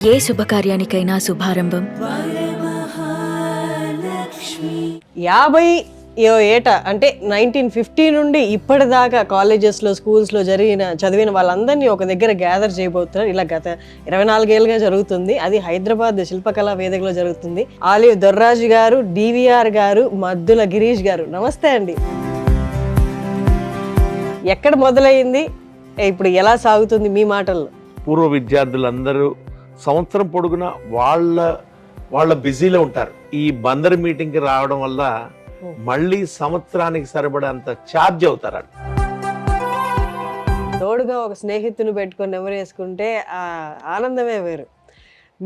ఏ శుభకార్యానికైనా శుభారంభం 50 ఏట అంటే 1950 నుండి ఇప్పటిదాకా కాలేజెస్లో స్కూల్స్లో చదివిన వాళ్ళందరినీ ఒక దగ్గర గ్యాదర్ చేయబోతున్నారు. ఇలా గత 24 ఏళ్ళుగా జరుగుతుంది. అది హైదరాబాద్ శిల్పకళా వేదికలో జరుగుతుంది. ఆలివ్ దొర్రాజు గారు, డివిఆర్ గారు, మద్దుల గిరీష్ గారు, నమస్తే అండి. ఎక్కడ మొదలైంది, ఇప్పుడు ఎలా సాగుతుంది మీ మాటల్లో? పూర్వ విద్యార్థులందరూ సంవత్సరం పొడుగున వాళ్ళ బిజీలో ఉంటారు. ఈ బందర్ మీటింగ్కి రావడం వల్ల మళ్ళీ సంవత్సరానికి సరిపడంత ఛార్జ్ అవుతారు. తోడుగా ఒక స్నేహితుని పెట్టుకొని నెమరేసుకుంటే ఆ ఆనందమే వేరు.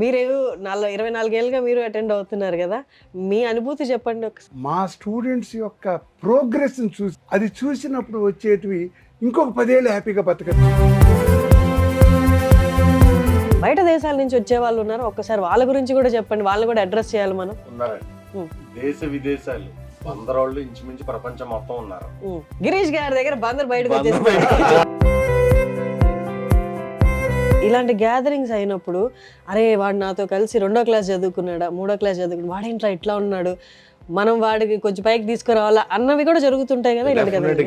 మీరు 24 ఏళ్ళుగా మీరు అటెండ్ అవుతున్నారు కదా, మీ అనుభూతి చెప్పండి. మా స్టూడెంట్స్ యొక్క ప్రోగ్రెస్ చూసి అది చూసినప్పుడు వచ్చేటివి ఇంకొక 10 ఏళ్ళు హ్యాపీగా బతకచ్చు. బయట దేశాల నుంచి వచ్చే వాళ్ళు ఉన్నారు, ఒక్కసారి వాళ్ళ గురించి కూడా చెప్పండి. వాళ్ళని కూడా అడ్రస్ చేయాలి మనం. దేశ విదేశాలు బందరోళ్ళు ఇంచుమించు ప్రపంచం మొత్తం ఉన్నారు. గిరీష్ గారి దగ్గర బందర్ బయటకు వచ్చేసి ఇలాంటి గ్యాదరింగ్స్ అయినప్పుడు, అరే వాడు నాతో కలిసి 2వ క్లాస్ చదువుకున్నాడా, 3వ క్లాస్ చదువుకున్నాడు, వాడేంట్రా ఇట్లా ఉన్నాడు, మనం వాడికి కొంచెం పైకి తీసుకురావాలా అన్నవి కూడా జరుగుతుంటాయి కదా.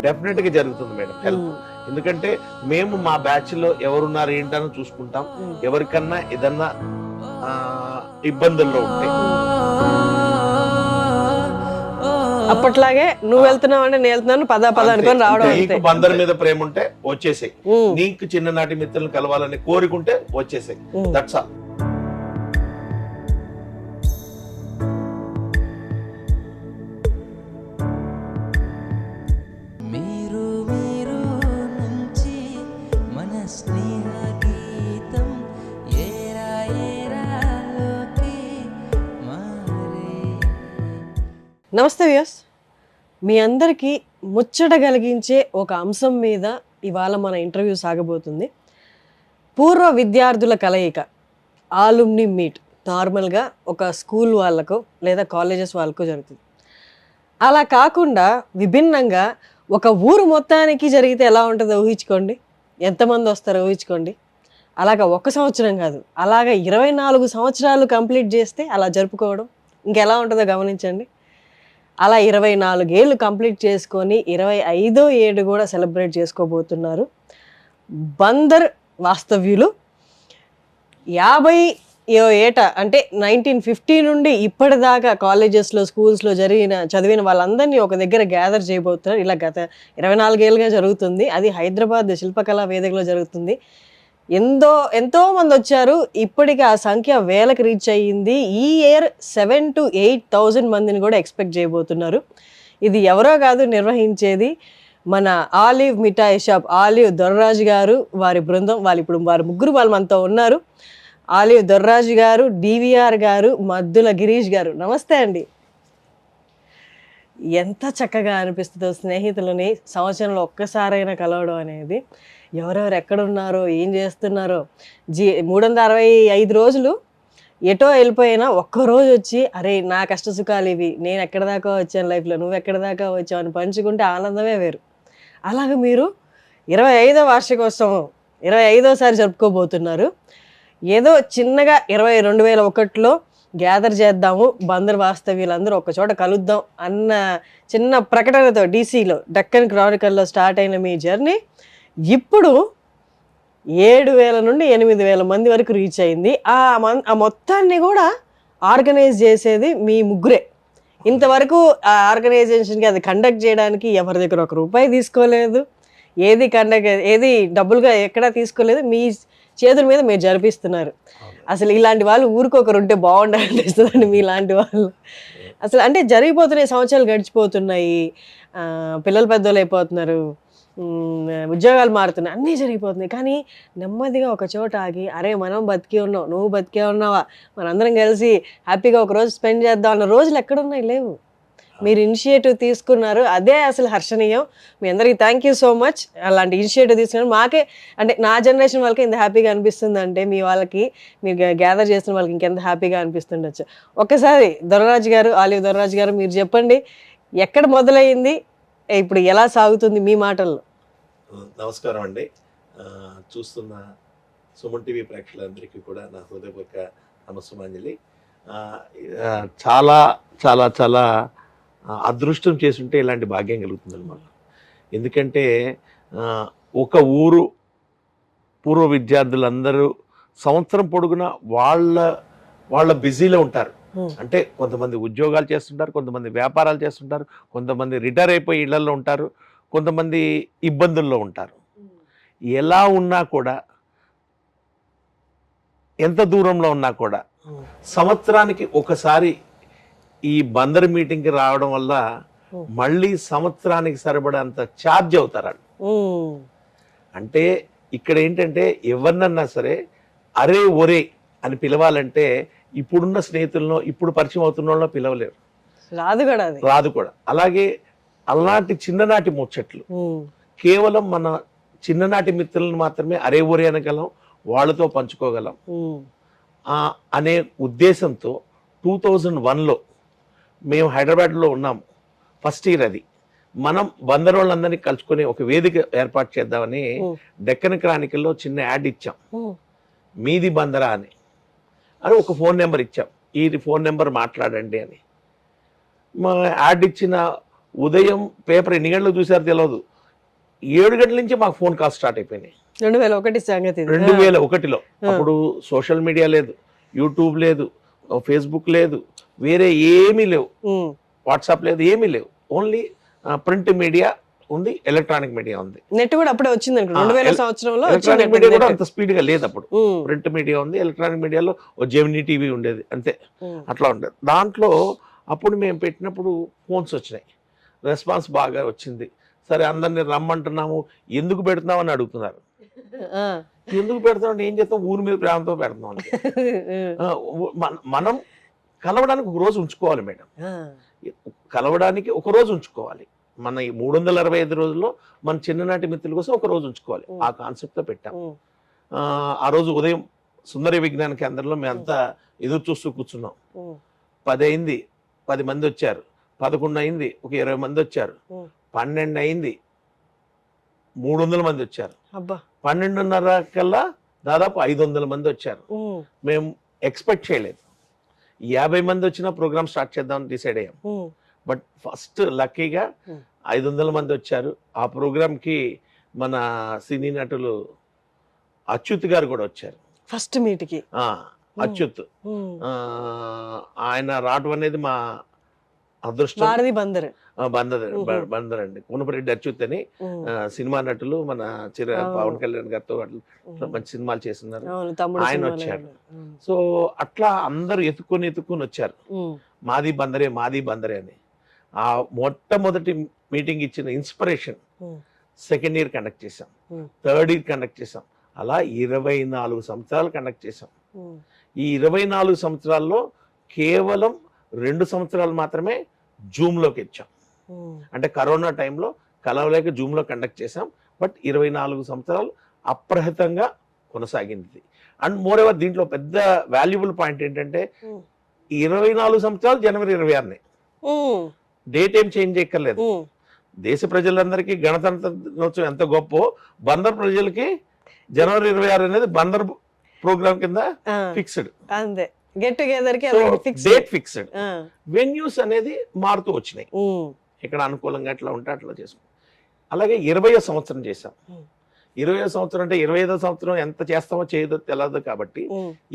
డెఫినెట్ గా జరుగుతుంది మేడం హెల్ప్. ఎందుకంటే మేము మా బ్యాచ్ లో ఎవరున్నారు ఏంటని చూసుకుంటాం. ఎవరికన్నా ఏదన్నా ఇబ్బందుల్లో ఉంటే అప్పట్లాగే నువ్వు వెళ్తున్నావు అంటే నేను వెళ్తున్నాను, పద అనుకొని రావడం. నీకు బందర్ మీద ప్రేమ ఉంటే వచ్చేసాయి, నీకు చిన్ననాటి మిత్రులను కలవాలని కోరుకుంటే వచ్చేసాయి. That's all. నమస్తే వ్యూయర్స్, మీ అందరికీ ముచ్చట కలిగించే ఒక అంశం మీద ఇవాళ మన ఇంటర్వ్యూ సాగబోతుంది. పూర్వ విద్యార్థుల కలయిక, ఆలుమ్ని మీట్. నార్మల్గా ఒక స్కూల్ వాళ్ళకు లేదా కాలేజెస్ వాళ్ళకు జరుగుతుంది. అలా కాకుండా విభిన్నంగా ఒక ఊరు మొత్తానికి జరిగితే ఎలా ఉంటుందో ఊహించుకోండి. ఎంతమంది వస్తారో ఊహించుకోండి. అలాగా 1 సంవత్సరం కాదు, అలాగా 24 సంవత్సరాలు కంప్లీట్ చేస్తే అలా జరుపుకోవడం ఇంకెలా ఉంటుందో గమనించండి. అలా 24 ఏళ్ళు కంప్లీట్ చేసుకొని 25వ ఏడు కూడా సెలబ్రేట్ చేసుకోబోతున్నారు బందర్ వాస్తవ్యులు. 50 ఏట అంటే 1950 నుండి ఇప్పటిదాకా కాలేజెస్లో స్కూల్స్లో చదివిన వాళ్ళందరినీ ఒక దగ్గర గ్యాదర్ చేయబోతున్నారు. ఇలా గత 24 ఏళ్ళుగా జరుగుతుంది. అది హైదరాబాద్ శిల్పకళా వేదికలో జరుగుతుంది. ఎంతో మంది వచ్చారు. ఇప్పటికి ఆ సంఖ్య వేలకు రీచ్ అయ్యింది. ఈ ఇయర్ 7,000 to 8,000 మందిని కూడా ఎక్స్పెక్ట్ చేయబోతున్నారు. ఇది ఎవరో కాదు నిర్వహించేది, మన ఆలివ్ మిఠాయి షాప్ ఆలివ్ దొర్రాజు గారు, వారి బృందం. వారి ముగ్గురు మనతో ఉన్నారు. ఆలివ్ దొర్రాజు గారు, డివిఆర్ గారు, మద్దుల గిరీష్ గారు, నమస్తే అండి. ఎంత చక్కగా అనిపిస్తుందో స్నేహితులని సంవత్సరంలో ఒక్కసారైనా కలవడం అనేది. ఎవరెవరు ఎక్కడున్నారో, ఏం చేస్తున్నారో, 365 రోజులు ఎటో వెళ్ళిపోయినా ఒక్కరోజు వచ్చి, అరే నా కష్ట సుఖాలు ఇవి, నేను ఎక్కడి దాకా వచ్చాను లైఫ్లో, నువ్వు ఎక్కడి దాకా వచ్చావు అని పంచుకుంటే ఆనందమే వేరు. అలాగే మీరు 25వ వార్షికోత్సవం 25వసారి జరుపుకోబోతున్నారు. ఏదో చిన్నగా 2001లో గ్యాదర్ చేద్దాము, బందర్ వాస్తవ్యులందరూ ఒక చోట కలుద్దాం అన్న చిన్న ప్రకటనతో డీసీలో డక్కన్ క్రానికల్లో స్టార్ట్ అయిన మీ జర్నీ ఇప్పుడు 7,000 నుండి 8,000 మంది వరకు రీచ్ అయింది. ఆ మొత్తాన్ని కూడా ఆర్గనైజ్ చేసేది మీ ముగ్గురే. ఇంతవరకు ఆ ఆర్గనైజేషన్కి అది కండక్ట్ చేయడానికి ఎవరి దగ్గర ₹1 తీసుకోలేదు, ఏది డబ్బులుగా ఎక్కడా తీసుకోలేదు. మీ చేతుల మీద మీరు జరిపిస్తున్నారు. అసలు ఇలాంటి వాళ్ళు ఊరికొకరు ఉంటే బాగుండాలనిపిస్తుందండి. మీలాంటి వాళ్ళు అసలు అంటే జరిగిపోతున్నాయి, సంవత్సరాలు గడిచిపోతున్నాయి, పిల్లలు పెద్దోళ్ళు అయిపోతున్నారు, ఉద్యోగాలు మారుతున్నాయి, అన్నీ జరిగిపోతున్నాయి. కానీ నెమ్మదిగా ఒక చోట ఆగి, అరే మనం బతికే ఉన్నావు, నువ్వు బతికే ఉన్నావా, మనందరం కలిసి హ్యాపీగా ఒక రోజు స్పెండ్ చేద్దాం అన్న రోజులు ఎక్కడున్నాయి? లేవు. మీరు ఇనిషియేటివ్ తీసుకున్నారు, అదే అసలు హర్షణీయం. మీ అందరికీ థ్యాంక్ యూ సో మచ్. అలాంటి ఇనిషియేటివ్ తీసుకున్నారు. మాకే అంటే నా జనరేషన్ వాళ్ళకి ఇంత హ్యాపీగా అనిపిస్తుంది అంటే, మీ వాళ్ళకి మీరు గ్యాదర్ చేస్తున్న వాళ్ళకి ఇంకెంత హ్యాపీగా అనిపిస్తుండొచ్చు. ఒక్కసారి దొర్రాజు గారు, ఆలివ్ దొర్రాజు గారు, మీరు చెప్పండి, ఎక్కడ మొదలైంది, ఇప్పుడు ఎలా సాగుతుంది మీ మాటల్లో? నమస్కారం అండి. చూస్తున్న సుమన్ టీవీ ప్రేక్షకులందరికీ కూడా నా హృదయపూర్వక నమస్సుమాంజలి. చాలా చాలా చాలా అదృష్టం చేసుంటే ఇలాంటి భాగ్యం కలుగుతుంది అన్నమాట. ఎందుకంటే ఒక ఊరు పూర్వ విద్యార్థులందరూ సంవత్సరం పొడుగునా వాళ్ళ బిజీలో ఉంటారు. అంటే కొంతమంది ఉద్యోగాలు చేస్తుంటారు, కొంతమంది వ్యాపారాలు చేస్తుంటారు, కొంతమంది రిటైర్ అయిపోయి ఇళ్లలో ఉంటారు, కొంతమంది ఇబ్బందుల్లో ఉంటారు. ఎలా ఉన్నా కూడా, ఎంత దూరంలో ఉన్నా కూడా సంవత్సరానికి ఒకసారి ఈ బందర్ మీటింగ్కి రావడం వల్ల మళ్ళీ సంవత్సరానికి సరిపడంత ఛార్జ్ అవుతారు. అంటే ఇక్కడ ఏంటంటే ఎవరినన్నా సరే అరే ఒరే అని పిలవాలంటే ఇప్పుడున్న స్నేహితులను, ఇప్పుడు పరిచయం అవుతున్న వాళ్ళని పిలవలేరు, రాదు కూడా. అలాగే అలాంటి చిన్ననాటి ముచ్చట్లు కేవలం మన చిన్ననాటి మిత్రులను మాత్రమే అరే ఒరే అనగలం, వాళ్ళతో పంచుకోగలం అనే ఉద్దేశంతో 2001లో మేము హైదరాబాద్లో ఉన్నాము. ఫస్ట్ ఇయర్ అది. మనం బందర్ వాళ్ళందరినీ కలుసుకొని ఒక వేదిక ఏర్పాటు చేద్దామని డెక్కన్ క్రానికల్లో చిన్న యాడ్ ఇచ్చాం, మీది బందరా అని ఒక ఫోన్ నెంబర్ ఇచ్చాం, ఈ ఫోన్ నెంబర్ మాట్లాడండి అని. మా యాడ్ ఇచ్చిన ఉదయం పేపర్ ఎన్ని గంటలకు చూసారో తెలియదు, 7 గంటల నుంచి మాకు ఫోన్ కాల్ స్టార్ట్ అయిపోయినాయి. 2001లో. అప్పుడు సోషల్ మీడియా లేదు, యూట్యూబ్ లేదు, ఫేస్బుక్ లేదు, వేరే ఏమీ లేవు, వాట్సాప్ లేదు, ఏమీ లేవు. ఓన్లీ ప్రింట్ మీడియా ఉంది, ఎలక్ట్రానిక్ మీడియా ఉంది. నెట్ కూడా అప్పుడే వచ్చింది. 2000 సంవత్సరంలో ఎలక్ట్రానిక్ మీడియా కూడా అంత స్పీడ్ గా లేదు అప్పుడు. ప్రింట్ మీడియా ఉంది, ఎలక్ట్రానిక్ మీడియాలో జెమినీ టీవీ ఉండేది, అంతే. అట్లా ఉండేది. దాంట్లో అప్పుడు మేము పెట్టినప్పుడు ఫోన్స్ వచ్చినాయి, రెస్పాన్స్ బాగా వచ్చింది. సరే అందరిని రమ్మంటున్నాము, ఎందుకు పెడుతున్నాం అని అడుగుతున్నారు. ఎందుకు పెడతాం, ఏం చేస్తాం, ఊరి మీద ప్రేమతో పెడతాం అని. మనం కలవడానికి ఒక రోజు ఉంచుకోవాలి మేడం, కలవడానికి ఒక రోజు ఉంచుకోవాలి. మన ఈ 365 రోజుల్లో మన చిన్ననాటి మిత్రుల కోసం ఒక రోజు ఉంచుకోవాలి. ఆ కాన్సెప్ట్ తో పెట్టాం. ఆ రోజు ఉదయం సుందర విజ్ఞాన కేంద్రంలో మేమంతా ఎదురు చూస్తూ కూర్చున్నాం. 10 అయింది, 10 మంది వచ్చారు. 11 అయింది, ఒక 20 మంది వచ్చారు. 12 అయింది, 300 మంది వచ్చారు. 12:30 కల్లా దాదాపు 500 మంది వచ్చారు. మేము ఎక్స్పెక్ట్ చేయలేదు. 50 మంది వచ్చిన ప్రోగ్రామ్ స్టార్ట్ చేద్దామని డిసైడ్ అయ్యాం. బట్ ఫస్ట్ లక్కీగా 500 మంది వచ్చారు. ఆ ప్రోగ్రామ్కి మన సినీ నటులు అచ్యుత్ గారు కూడా వచ్చారు ఫస్ట్ మీట్కి. అచ్యుత్ ఆయన రావడం అనేది మా అదృష్టం. బందర్ అండి, కోనపరెడ్డి అచ్యుత్ అని సినిమా నటులు, మన పవన్ కళ్యాణ్ గారితో మంచి సినిమాలు చేస్తున్నారు, ఆయన వచ్చారు. సో అట్లా అందరూ ఎత్తుకొని వచ్చారు, మాది బందరే మాది బందరే అని. ఆ మొట్టమొదటి మీటింగ్ ఇచ్చిన ఇన్స్పిరేషన్ సెకండ్ ఇయర్ కండక్ట్ చేసాం, థర్డ్ ఇయర్ కండక్ట్ చేసాం. అలా 24 సంవత్సరాలు కండక్ట్ చేసాం. ఈ 24 సంవత్సరాల్లో కేవలం 2 సంవత్సరాలు మాత్రమే జూమ్లోకి ఇచ్చాం. అంటే కరోనా టైంలో కలవలేక జూమ్లో కండక్ట్ చేసాం. బట్ 24 సంవత్సరాలు అప్రహితంగా కొనసాగింది. అండ్ మోర్ ఎవర్ దీంట్లో పెద్ద వాల్యుబుల్ పాయింట్ ఏంటంటే 24 సంవత్సరాలు జనవరి 26నే, డేట్ ఏం చేంజ్ చేయక్కర్లేదు. దేశ ప్రజలందరికీ గణతంత్ర దినోత్సవం ఎంత గొప్ప, బందర్ ప్రజలకి జనవరి 26 అనేది బందర్ ప్రోగ్రామ్ కింద ఫిక్స్డ్, గెట్ టుగెదర్ కి డేట్ ఫిక్స్డ్. వెన్యూస్ అనేది మారుతూ వచ్చినాయి, ఇక్కడ అనుకూలంగా ఎట్లా ఉంటే అట్లా చేసుకున్నాం. అలాగే 20వ సంవత్సరం చేసాం. 20వ సంవత్సరం అంటే 25వ సంవత్సరం ఎంత చేస్తామో చేయదో తెలియదు కాబట్టి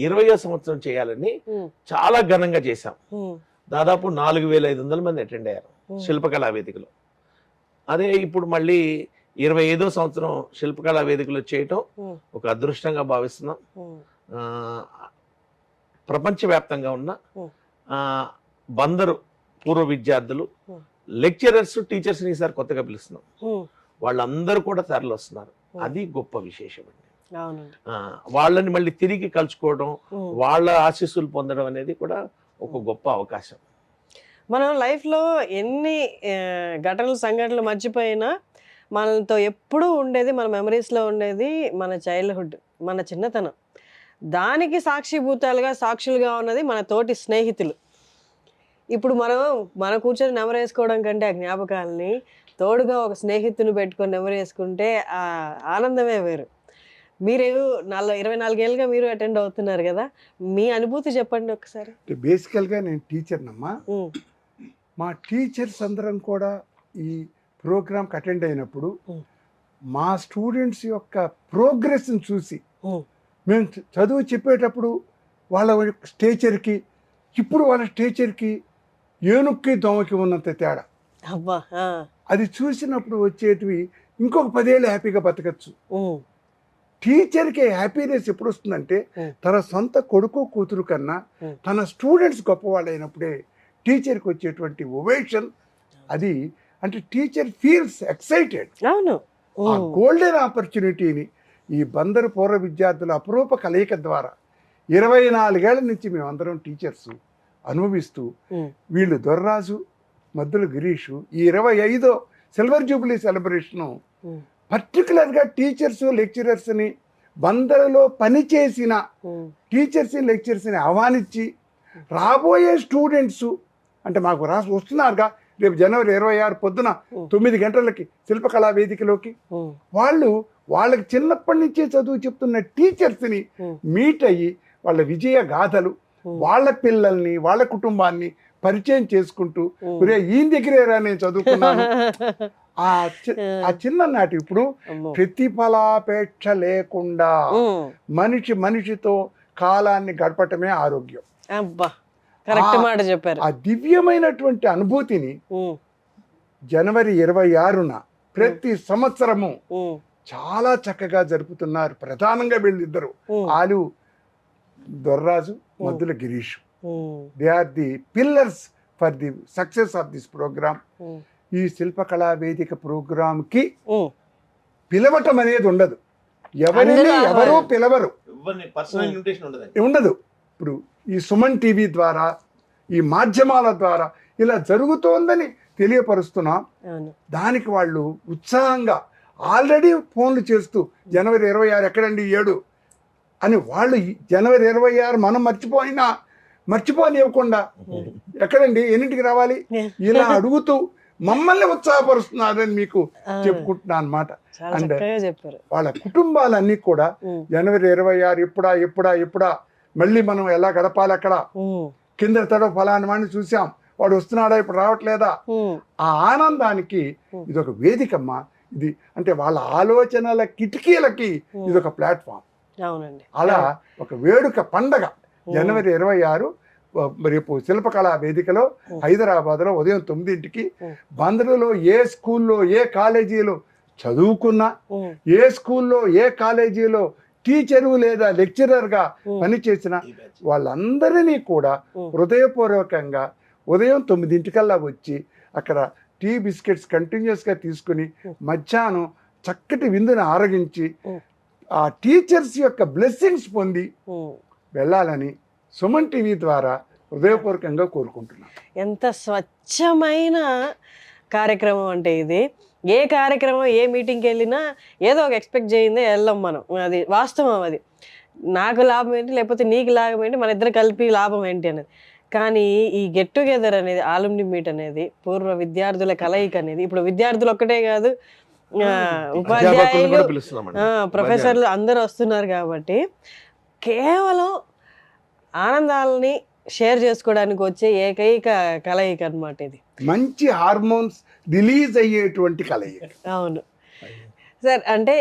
20వ సంవత్సరం చేయాలని చాలా ఘనంగా చేశాం. దాదాపు 4500 మంది అటెండ్ అయ్యారు శిల్పకళా వేదికలో. అదే ఇప్పుడు మళ్ళీ 25వ సంవత్సరం శిల్పకళా వేదికలో చేయటం ఒక అదృష్టంగా భావిస్తున్నాం. ప్రపంచవ్యాప్తంగా ఉన్న బందరు పూర్వ విద్యార్థులు, లెక్చరర్స్, టీచర్స్ ని ఈసారి కొత్తగా పిలుస్తున్నాం. వాళ్ళందరూ కూడా తరలి వస్తున్నారు. అది గొప్ప విశేషం అండి. వాళ్ళని మళ్ళీ తిరిగి కలుసుకోవడం, వాళ్ళ ఆశీస్సులు పొందడం అనేది కూడా ఒక గొప్ప అవకాశం. మనం లైఫ్లో ఎన్ని ఘటనలు సంఘటనలు మర్చిపోయినా మనతో ఎప్పుడూ ఉండేది, మన మెమరీస్లో ఉండేది మన చైల్డ్హుడ్, మన చిన్నతనం. దానికి సాక్షిభూతాలుగా సాక్షులుగా ఉన్నది మన తోటి స్నేహితులు. ఇప్పుడు మనం కూర్చొని నెమరేసుకోవడం కంటే ఆ జ్ఞాపకాలని తోడుగా ఒక స్నేహితుని పెట్టుకొని నెమరేసుకుంటే ఆ ఆనందమే వేరు. మీరు 24 ఏళ్ళుగా మీరు అటెండ్ అవుతున్నారు కదా, మీ అనుభూతి చెప్పండి ఒకసారి. బేసికల్గా నేను టీచర్నమ్మా. మా టీచర్స్ అందరం కూడా ఈ ప్రోగ్రామ్కి అటెండ్ అయినప్పుడు మా స్టూడెంట్స్ యొక్క ప్రోగ్రెస్ని చూసి మేము చదువు చెప్పేటప్పుడు వాళ్ళ స్టేచర్కి ఇప్పుడు వాళ్ళ స్టేచర్కి ఏనుక్కి దోమకి ఉన్నంత తేడా. అబ్బా. అది చూసినప్పుడు వచ్చేటివి ఇంకొక 10 ఏళ్ళు హ్యాపీగా బతకచ్చు. టీచర్కి హ్యాపీనెస్ ఎప్పుడు వస్తుందంటే తన సొంత కొడుకు కూతురు కన్నా తన స్టూడెంట్స్ గొప్పవాళ్ళు అయినప్పుడే టీచర్కి వచ్చేటువంటి ఒవేషన్. అది అంటే టీచర్ ఫీల్స్ ఎక్సైటెడ్. అవును. ఆ గోల్డెన్ ఆపర్చునిటీని ఈ బందరు పూర్వ విద్యార్థుల అపురూప కలయిక ద్వారా 24 ఏళ్ల నుంచి మేమందరం టీచర్స్ అనుభవిస్తూ, వీళ్ళు దొర్రాజు, మద్దుల గిరీష్ ఈ 25వ సిల్వర్ జూబ్లీ సెలబ్రేషను పర్టికులర్గా టీచర్స్ లెక్చరర్స్ని బందరులో పనిచేసిన టీచర్స్ లెక్చరర్స్ని ఆహ్వానించి రాబోయే స్టూడెంట్స్ అంటే మాకు వస్తున్నారుగా రేపు జనవరి 26 పొద్దున 9 గంటలకి శిల్పకళా వేదికలోకి వాళ్ళకి చిన్నప్పటి నుంచే చదువు చెప్తున్న టీచర్స్ని మీట్ అయ్యి వాళ్ళ విజయ గాథలు, వాళ్ళ పిల్లల్ని వాళ్ళ కుటుంబాన్ని పరిచయం చేసుకుంటూ ఈయన దగ్గరేరా నేను చదువుకున్నాను ఆ చిన్ననాటి ఇప్పుడు ప్రతిఫలాపేక్ష లేకుండా మనిషితో కాలాన్ని గడపటమే ఆరోగ్యం. కరెక్ట్ మాట చెప్పారు. ఆ దివ్యమైనటువంటి అనుభూతిని జనవరి 26న ప్రతి సంవత్సరము చాలా చక్కగా జరుపుతున్నారు. ప్రధానంగా వీళ్ళిద్దరు ఆలు దొర్రాజు, Maddula Girish. They are the pillars for the success of this program. ఈ శిల్పకళా వేదిక ప్రోగ్రామ్కి పిలవటం అనేది ఉండదు, ఎవరో పిలవరు, ఉండదు. ఇప్పుడు ఈ సుమన్ టీవీ ద్వారా ఈ మాధ్యమాల ద్వారా ఇలా జరుగుతోందని తెలియపరుస్తున్నాం. దానికి వాళ్ళు ఉత్సాహంగా ఆల్రెడీ ఫోన్లు చేస్తూ జనవరి 26 ఎక్కడండి 7 అని వాళ్ళు జనవరి 26 మనం మర్చిపోనివ్వకుండా ఎక్కడండి ఎన్నింటికి రావాలి ఇలా అడుగుతూ మమ్మల్ని ఉత్సాహపరుస్తున్నారని మీకు చెప్పుకుంటున్నా అన్నమాట. అండ్ వాళ్ళ కుటుంబాలన్నీ కూడా జనవరి 26 ఎప్పుడా మళ్ళీ మనం ఎలా గడపాలి, అక్కడ కింద తడ ఫలాని వాడిని చూసాం, వాడు వస్తున్నాడా ఇప్పుడు రావట్లేదా, ఆ ఆనందానికి ఇదొక వేదికమ్మా. ఇది అంటే వాళ్ళ ఆలోచనల కిటికీలకి ఇదొక ప్లాట్ఫామ్. అలా ఒక వేడుక పండగ జనవరి 26 రేపు శిల్పకళా వేదికలో హైదరాబాద్లో ఉదయం 9ంటికి బందరులో ఏ స్కూల్లో ఏ కాలేజీలో చదువుకున్నా, ఏ స్కూల్లో ఏ కాలేజీలో టీచరు లేదా లెక్చరర్గా పనిచేసిన వాళ్ళందరినీ కూడా హృదయపూర్వకంగా ఉదయం 9ంటికల్లా వచ్చి అక్కడ టీ బిస్కెట్స్ కంటిన్యూస్గా తీసుకుని మధ్యాహ్నం చక్కటి విందుని ఆరగించి ఆ టీచర్స్ యొక్క బ్లెస్సింగ్స్ పొంది వెళ్ళాలని సుమన్ టీవీ ద్వారా హృదయపూర్వకంగా కోరుకుంటున్నాను. ఎంత స్వచ్ఛమైన కార్యక్రమం అంటే ఇది. ఏ కార్యక్రమం ఏ మీటింగ్కి వెళ్ళినా ఏదో ఒక ఎక్స్పెక్ట్ చేయిందే వెళ్ళాం మనం. అది వాస్తవం. అది నాకు లాభం ఏంటి లేకపోతే నీకు లాభం ఏంటి, మన ఇద్దరు కలిపి లాభం ఏంటి అనేది. కానీ ఈ గెట్ టుగెదర్ అనేది, ఆలుమ్ని మీట్ అనేది, పూర్వ విద్యార్థుల కలయిక అనేది, ఇప్పుడు విద్యార్థులు ఒక్కటే కాదు ఉపాధ్యాయులు ప్రొఫెసర్లు అందరూ వస్తున్నారు కాబట్టి కేవలం ఆనందాలని షేర్ చేసుకోవడానికి వచ్చే ఏకైక కలయిక అన్నమాట ఇది. మంచి హార్మోన్స్ రిలీజ్ అయ్యేటువంటి కలయిక. అవును సార్. అంటే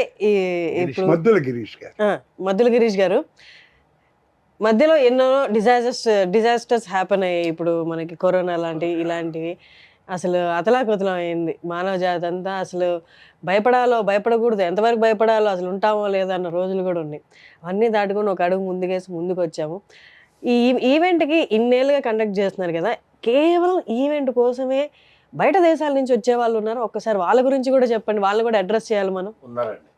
మద్దుల గిరీష్ గారు మధ్యలో ఎన్నో డిజాస్టర్స్ హ్యాపెన్ అయ్యాయి. ఇప్పుడు మనకి కరోనా లాంటివి ఇలాంటివి అసలు అతలాకుతలం అయింది మానవ జాతి అంతా. అసలు భయపడకూడదు, ఎంతవరకు భయపడాలో, అసలు ఉంటామో లేదో అన్న రోజులు కూడా ఉన్నాయి. అవన్నీ దాటుకొని ఒక అడుగు ముందుకు వచ్చాము. ఈ ఈవెంట్కి ఇన్నేళ్ళుగా కండక్ట్ చేస్తున్నారు కదా, కేవలం ఈవెంట్ కోసమే బయట దేశాల నుంచి వచ్చే వాళ్ళు ఉన్నారు. ఒక్కసారి వాళ్ళ గురించి కూడా చెప్పండి, వాళ్ళు కూడా అడ్రస్ చేయాలి మనం. ఉన్నారండి,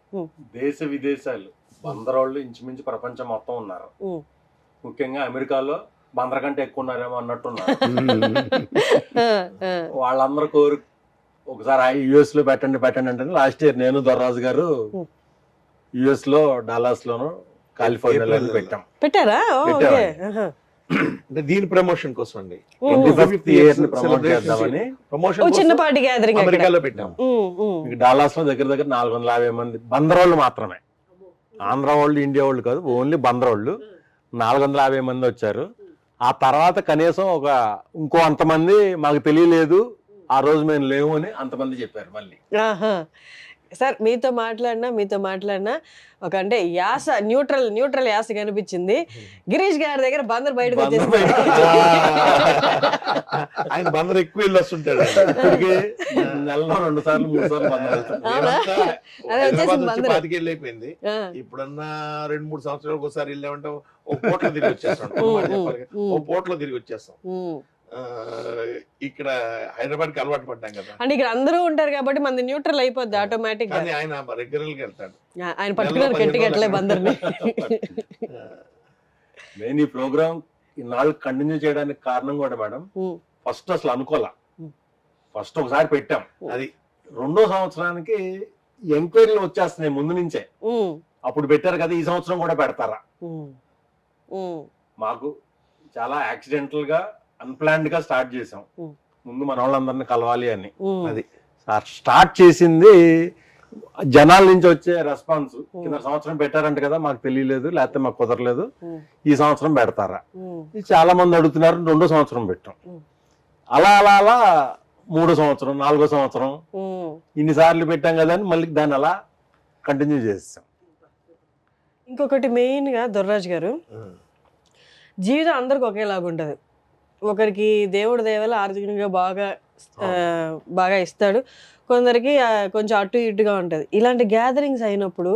దేశ విదేశాలు బందరోళ్ళు ఇంచుమించు ప్రపంచం మొత్తం ఉన్నారు. ముఖ్యంగా అమెరికాలో బందర కంటే ఎక్కువ ఉన్నారేమో అన్నట్టున్నారు. వాళ్ళందరూ ఒకసారి యుఎస్ లో పెట్టండి అంటే లాస్ట్ ఇయర్ నేను దొర్రాజు గారు యుఎస్ లో డాలాస్ లోను కాలిఫోర్నియాలో పెట్టారా? అంటే దీని ప్రమోషన్ కోసం అండి, చిన్నపాటి గ్యాదరింగ్ అమెరికాలో పెట్టాం. డాలాస్ లో దగ్గర 450 మంది బందరోళ్ళు మాత్రమే. ఆంధ్ర వాళ్ళు ఇండియా వాళ్ళు కాదు, ఓన్లీ బందర్ వాళ్ళు 450 మంది వచ్చారు. ఆ తర్వాత కనీసం ఇంకో అంతమంది మాకు తెలియలేదు, ఆ రోజు మేము లేవు అని అంతమంది చెప్పారు మళ్ళీ. సార్ మీతో మాట్లాడినా ఒక అంటే యాస న్యూట్రల్ యాస కనిపించింది. గిరీష్ గారి దగ్గర బందర్ బయటకు వచ్చేసి ఆయన బందర్ ఎక్కువ వెళ్ళి వస్తుంటాడు. నెలలో 2 సార్లు 3 సార్లు పాతికేళ్ళు అయిపోయింది. ఇప్పుడన్నా 2-3 సంవత్సరాలకు ఒకసారి వెళ్ళామంటే ఓ పోట్లో తిరిగి వచ్చేస్తాం. ఓ పోట్లో తిరిగి వచ్చేస్తాం. ఇక్కడ హైదరాబాద్ కి అలవాటు పడ్డాం కదా, అంటే ఇక్కడ అందరూ ఉంటారు కాబట్టి మనది న్యూట్రల్ అయిపోద్ది ఆటోమేటిక్ గా. ఆయన రెగ్యులర్ గా వెళ్తాడు, ఆయన పర్టికులర్ గట్టిగట్లే బందర్ని. నేను ఈ ప్రోగ్రామ్ ఇన్నాళ్ళు కంటిన్యూ చేయడానికి కారణం కూడా మేడం, ఫస్ట్ అసలు అనుకోలే. ఫస్ట్ ఒకసారి పెట్టాం, అది 2వ సంవత్సరానికి ఎంక్వైరీలు వచ్చేస్తున్నాయి ముందు నుంచే. అప్పుడు పెట్టారు కదా, ఈ సంవత్సరం కూడా పెడతారా? మాకు చాలా యాక్సిడెంటల్ గా అన్ప్లాన్డ్ గా స్టార్ట్ చేసాం. ముందు మన వాళ్ళందరినీ కలవాలి అని. అది స్టార్ట్ చేసింది జనాల నుంచి వచ్చే రెస్పాన్స్. కింద సంవత్సరం పెట్టారంట కదా, మాకు తెలియలేదు, లేకపోతే మాకు కుదరలేదు, ఈ సంవత్సరం పెడతారా? చాలా మంది అడుగుతున్నారు. 2వ సంవత్సరం పెట్టాం. అలా 3వ సంవత్సరం, 4వ సంవత్సరం, ఇన్నిసార్లు పెట్టాం కదా అని మళ్ళీ దాన్ని అలా కంటిన్యూ చేస్తాం. ఇంకొకటి మెయిన్ గా దొర్రాజు గారు, జీవితం అందరికి ఒకేలాగా ఉంటది. ఒకరికి దేవుడి దేవల ఆర్థికంగా బాగా ఇస్తాడు, కొందరికి కొంచెం అటు ఇటుగా ఉంటది. ఇలాంటి గ్యాదరింగ్స్ అయినప్పుడు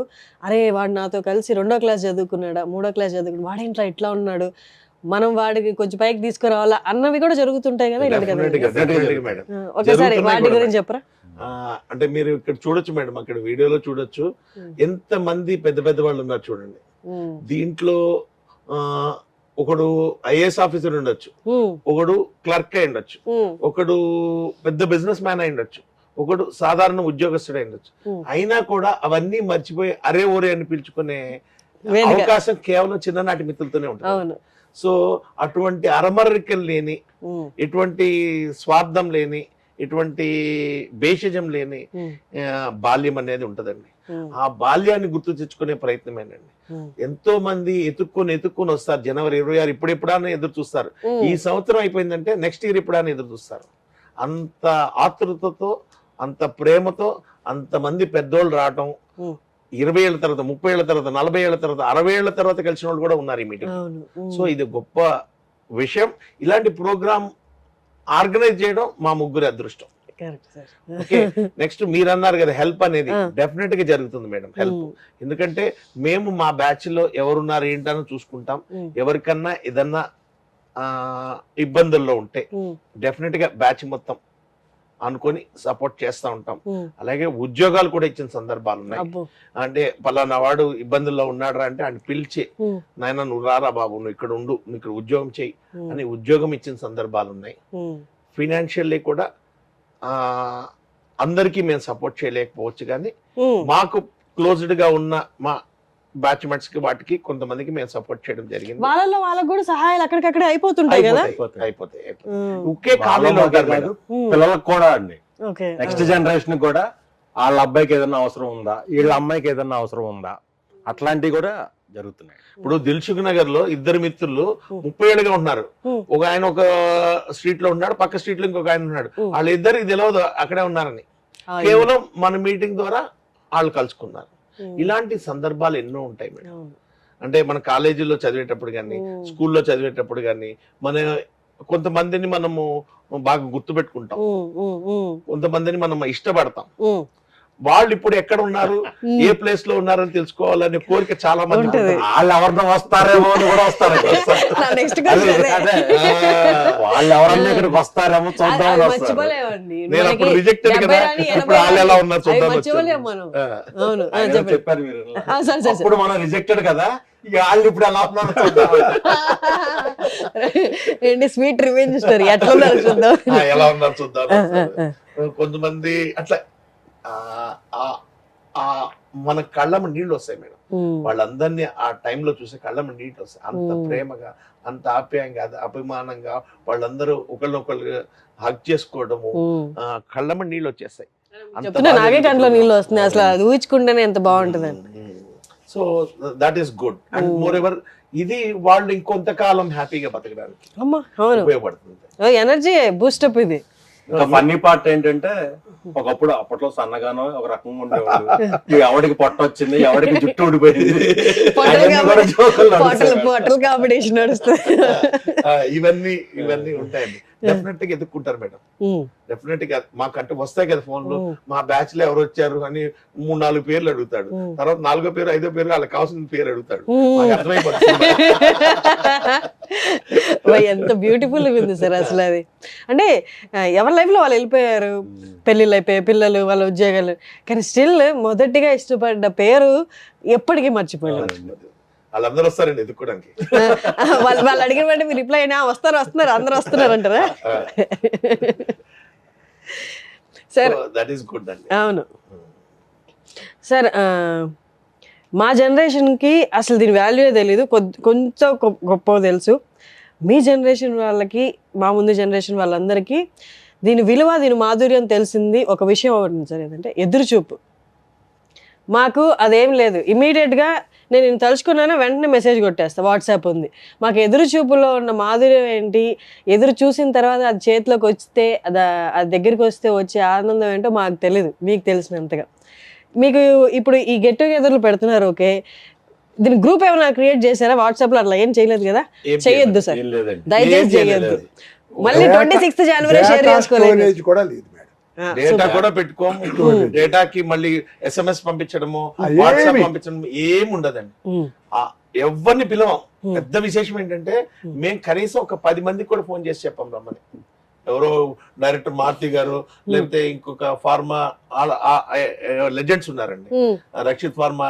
అరే వాడు నాతో కలిసి 2వ క్లాస్ చదువుకున్నాడా, 3వ క్లాస్ చదువుకున్నాడు, వాడేంట్రా ఇట్లా ఉన్నాడు, మనం వాడికి కొంచెం పైకి తీసుకురావాలా అన్నవి కూడా జరుగుతుంటాయి కదా. ఒకసారి వాటి గురించి చెప్పరా? అంటే మీరు ఇక్కడ చూడొచ్చు మేడం, అక్కడ వీడియోలో చూడొచ్చు ఎంత మంది పెద్ద పెద్ద వాళ్ళు ఉన్నారు చూడండి. దీంట్లో ఒకడు ఐఏఎస్ ఆఫీసర్ ఉండొచ్చు, ఒకడు క్లర్క్ అయి ఉండొచ్చు, ఒకడు పెద్ద బిజినెస్ మ్యాన్ అయి ఉండొచ్చు, ఒకడు సాధారణ ఉద్యోగస్తుడు అయి ఉండొచ్చు. అయినా కూడా అవన్నీ మర్చిపోయి అరే ఓరే అని పిలుచుకునే అవకాశం కేవలం చిన్ననాటి మిత్రులతోనే ఉంటుంది. సో అటువంటి అరమరికలు లేని, ఎటువంటి స్వార్థం లేని, ఎటువంటి భేషజం లేని బాల్యం అనేది ఉంటదండి. ఆ బాల్యాన్ని గుర్తు తెచ్చుకునే ప్రయత్నమేనండి. ఎంతో మంది ఎత్తుక్కొని వస్తారు. జనవరి 26 ఇప్పుడెప్పుడన్నా ఎదురు చూస్తారు. ఈ సంవత్సరం అయిపోయిందంటే నెక్స్ట్ ఇయర్ ఎప్పుడన్నా ఎదురు చూస్తారు. అంత ఆతృతతో, అంత ప్రేమతో అంతమంది పెద్దోళ్ళు రావటం, 20 ఏళ్ల తర్వాత, 30 ఏళ్ల తర్వాత, 40 ఏళ్ల తర్వాత, 60 ఏళ్ల తర్వాత కలిసిన వాళ్ళు కూడా ఉన్నారు ఈ మీటింగ్. సో ఇది గొప్ప విషయం. ఇలాంటి ప్రోగ్రామ్ ఆర్గనైజ్ చేయడం మా ముగ్గురి అదృష్టం. ఓకే, నెక్స్ట్ మీరు అన్నారు కదా హెల్ప్ అనేది డెఫినెట్ గా జరుగుతుంది మేడం. హెల్ప్ ఎందుకంటే మేము మా బ్యాచ్ లో ఎవరున్నారు ఏంటని చూసుకుంటాం. ఎవరికన్నా ఏదన్నా ఇబ్బందుల్లో ఉంటే డెఫినెట్ గా బ్యాచ్ మొత్తం అనుకొని సపోర్ట్ చేస్తూ ఉంటాం. అలాగే ఉద్యోగాలు కూడా ఇచ్చిన సందర్భాలు ఉన్నాయి. అంటే పలానా వాడు ఇబ్బందుల్లో ఉన్నాడు అంటే ఆయన పిలిచి, నాయన నువ్వు రారా బాబు, నువ్వు ఇక్కడ ఉండు, నువ్వు ఇక్కడ ఉద్యోగం చెయ్యి అని ఉద్యోగం ఇచ్చిన సందర్భాలు ఉన్నాయి. ఫైనాన్షియల్లీ కూడా అందరికీ మేము సపోర్ట్ చేయలేకపోవచ్చు, కానీ మాకు క్లోజ్డ్ గా ఉన్న మా బ్యాచ్మెంట్స్ కి వాటికి కొంతమందికి మేము సపోర్ట్ చేయడం జరిగింది. వాళ్ళకు కూడా సహాయాలు అక్కడికక్కడే అయిపోతుంటాయి కదా. అయిపోతాయి. ఒకే కాలేజీలో పిల్లలకు కూడా అండి, నెక్స్ట్ జనరేషన్ కూడా వాళ్ళ అబ్బాయికి ఏదైనా అవసరం ఉందా, వీళ్ళ అమ్మాయికి ఏదైనా అవసరం ఉందా, అట్లాంటివి కూడా జరుగుతున్నాయి. ఇప్పుడు దిల్సుఖ్ నగర్ లో 2 మిత్రులు 30 ఏళ్ళుగా ఉన్నారు. ఒక ఆయన ఒక స్ట్రీట్ లో ఉన్నాడు, పక్క స్ట్రీట్ లో ఇంకొక ఆయన ఉన్నాడు. వాళ్ళిద్దరికి తెలియదు అక్కడే ఉన్నారని, కేవలం మన మీటింగ్ ద్వారా వాళ్ళు కలుసుకున్నారు. ఇలాంటి సందర్భాలు ఎన్నో ఉంటాయి మేడం. అంటే మన కాలేజీలో చదివేటప్పుడు కానీ, స్కూల్లో చదివేటప్పుడు కానీ, మన కొంతమందిని మనము బాగా గుర్తుపెట్టుకుంటాం, కొంతమందిని మనం ఇష్టపడతాం. వాళ్ళు ఇప్పుడు ఎక్కడ ఉన్నారు, ఏ ప్లేస్ లో ఉన్నారని తెలుసుకోవాలనే కోరిక చాలా మంది. వాళ్ళు ఎవరినో వస్తారేమో అని కూడా వస్తారు. వాళ్ళు ఎవరన్నా ఇక్కడికి వస్తారేమో చూద్దాం. నేను అప్పుడు రిజెక్టెడ్ కదా, ఇప్పుడు వాళ్ళు ఎలా ఉన్నారు చూద్దాం చెప్పారు మీరు. ఇప్పుడు మనం రిజెక్టెడ్ కదా, వాళ్ళు ఇప్పుడు ఎలా ఉన్నారు చూద్దాం. స్వీట్ రివెంజ్ స్టోరీ ఎలా ఉన్నారు చూద్దాం. కొంతమంది అట్లా మన కళ్ళము నీళ్ళు వస్తాయి మేడం. వాళ్ళందరినీ ఆ టైంలో చూసే కళ్ళము నీళ్ళు వస్తాయి. అంత ప్రేమగా, అంత ఆప్యాయంగా, అభిమానంగా వాళ్ళందరూ ఒకళ్ళొకళ్ళు హగ్ చేసుకోవడము, కళ్ళము నీళ్ళు వచ్చేస్తాయి. నాకే కంట్లో నీళ్ళు వస్తున్నాయి. అసలు అది ఊహించుకుంటేనే ఎంత బాగుంటుందండి. So that is good and more ever ఇది వాళ్ళు ఇంకొంతకాలం హ్యాపీగా బతకడానికి అమ్మా అవును ఉపయోగపడుతుంది. ఎనర్జీ బూస్టప్ ఇది. ఇంకా ఫన్నీ పార్ట్ ఏంటంటే ఒకప్పుడు అప్పట్లో సన్నగానో ఒక రకంగా ఉండేవాడు, ఎవడికి పొట్ట వచ్చింది, ఎవడికి జుట్టు ఊడిపోయింది, పొట్టల కాంపిటీషన్ నడుస్తుంది. ఇవన్నీ ఉంటాయండి. డెఫినెట్ గా ఎదుక్కుంటారు మేడం, డెఫినెట్ గా మాకంటే వస్తాయి కదా ఫోన్లు, మా బ్యాచ్ లో ఎవరు వచ్చారు అని 3-4 పేర్లు అడుగుతాడు, తర్వాత 4వ పేరు 5వ పేరు వాళ్ళకి కావాల్సిన పేరు అడుగుతాడు. ఎంత బ్యూటిఫుల్ ఉంది సార్ అసలు అది. అంటే ఎవరి లైఫ్ లో వాళ్ళు వెళ్ళిపోయారు, పెళ్లిళ్ళు అయిపోయాయి, పిల్లలు, వాళ్ళ ఉద్యోగాలు, కానీ స్టిల్ మొదటిగా ఇష్టపడ్డ పేరు ఎప్పటికీ మర్చిపోయారు. వాళ్ళందరూ వస్తారండి ఎదుక్కోవడానికి. వాళ్ళు అడిగిన వెంటనే మీరు రిప్లై అయినా వస్తున్నారు అందరూ వస్తున్నారు అంటారా సార్? దట్ ఈస్ గుడ్ అండి. అవును సార్, మా జనరేషన్కి అసలు దీని వాల్యూయే తెలీదు, కొంచెం గొప్ప తెలుసు. మీ జనరేషన్ వాళ్ళకి, మా ముందు జనరేషన్ వాళ్ళందరికీ దీని విలువ, దీని మాధుర్యం తెలిసింది ఒక విషయం ఒకటి సార్, ఏంటంటే ఎదురుచూపు. మాకు అదేం లేదు, ఇమీడియట్గా నేను తలుచుకున్నాను వెంటనే మెసేజ్ కొట్టేస్తా, వాట్సాప్ ఉంది. మాకు ఎదురు చూపులో ఉన్న మాధుర్యం ఏంటి, ఎదురు చూసిన తర్వాత అది చేతిలోకి వస్తే అది దగ్గరికి వస్తే వచ్చే ఆనందం ఏంటో మాకు తెలీదు, మీకు తెలిసినంతగా. మీకు ఇప్పుడు ఈ గెట్ టుగెదర్లు పెడుతున్నారు, ఓకే, దీని గ్రూప్ ఏమైనా క్రియేట్ చేశారా వాట్సాప్లో? అట్లా ఏం చేయలేదు కదా, చేయొద్దు సార్, దయచేసి చేయొద్దు. మళ్ళీ 26th జనవరి షేర్ చేసుకోలేదు కూడా లేదు, డేటా కూడా పెట్టుకోము, డేటాకి మళ్ళీ SMS పంపించడము, వాట్సాప్ పంపించడం ఏమి ఉండదండి. ఎవరిని పిలవం. పెద్ద విశేషం ఏంటంటే మేము కనీసం ఒక 10 మందికి కూడా ఫోన్ చేసి చెప్పాం రమ్మని. ఎవరో డైరెక్టర్ మారుతి గారు, లేకపోతే ఇంకొక ఫార్మా లెజెండ్స్ ఉన్నారండి, రక్షిత్ ఫార్మా